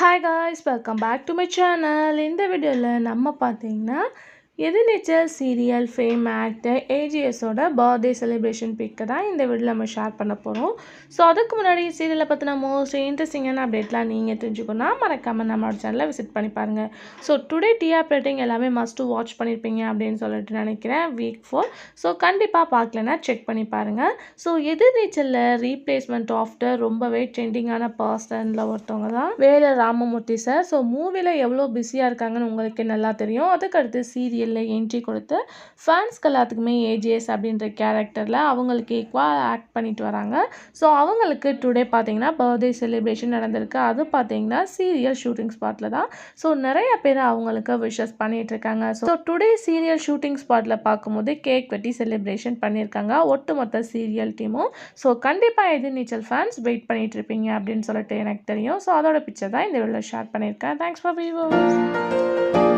Hi guys, welcome back to my channel. இந்த வீடியோவில் நம்ம பார்த்தீங்கன்னா எதிர்நீச்சல் சீரியல் ஃபேம் ஆக்டர் ஏஜிஎஸோட பர்த்டே செலிப்ரேஷன் பிக்கை தான் இந்த வீடியோவில் நம்ம ஷேர் பண்ண போகிறோம். ஸோ அதுக்கு முன்னாடி சீரியலை பற்றின மோஸ்ட் இன்ட்ரெஸ்டிங்கான அப்டேட்லாம் நீங்கள் தெரிஞ்சுக்கணும்னா மறக்காமல் நம்மளோட சேனலை விசிட் பண்ணி பாருங்கள். ஸோ டுடே டிஆர் ரேட்டிங் எல்லாமே மஸ்ட் வாட்ச் பண்ணியிருப்பீங்க அப்படின்னு சொல்லிட்டு நினைக்கிறேன் வீக் 4. ஸோ கண்டிப்பாக பார்க்கலன்னா செக் பண்ணி பாருங்கள். ஸோ எதிர்நீச்சலில் ரீப்ளேஸ்மெண்ட் ஆஃப்டர் ரொம்பவே ட்ரெண்டிங்கான பர்சனில் ஒருத்தவங்க தான் வேல ராமமூர்த்தி சார். ஸோ மூவியில் எவ்வளோ பிஸியாக இருக்காங்கன்னு உங்களுக்கு நல்லா தெரியும். அதுக்கடுத்து சீரியல் என்ட்ரி கொடுத்து ஃபேன்ஸ்க்கு எல்லாத்துக்குமே ஏஜிஎஸ் அப்படின்ற கேரக்டரில் அவங்களுக்கு ஈக்குவலாக ஆக்ட் பண்ணிட்டு வராங்க. ஸோ அவங்களுக்கு டுடே பார்த்தீங்கன்னா பர்த்டே செலிப்ரேஷன் நடந்திருக்கு. அது பார்த்தீங்கன்னா சீரியல் ஷூட்டிங் ஸ்பாட்டில் தான். ஸோ நிறைய பேர் அவங்களுக்கு விஷஸ் பண்ணிட்டு இருக்காங்க. ஸோ டுடே சீரியல் ஷூட்டிங் ஸ்பாட்டில் பார்க்கும்போது கேக் வெட்டி செலிப்ரேஷன் பண்ணியிருக்காங்க ஒட்டுமொத்த சீரியல் டீமும். ஸோ கண்டிப்பாக எதிர்நீச்சல் ஃபேன்ஸ் வெயிட் பண்ணிட்டு இருப்பீங்க அப்படின்னு சொல்லிட்டு எனக்கு தெரியும். ஸோ அதோட பிக்சர் தான் இந்த வீடியோவில் ஷேர் பண்ணியிருக்கேன். Thanks for viewers.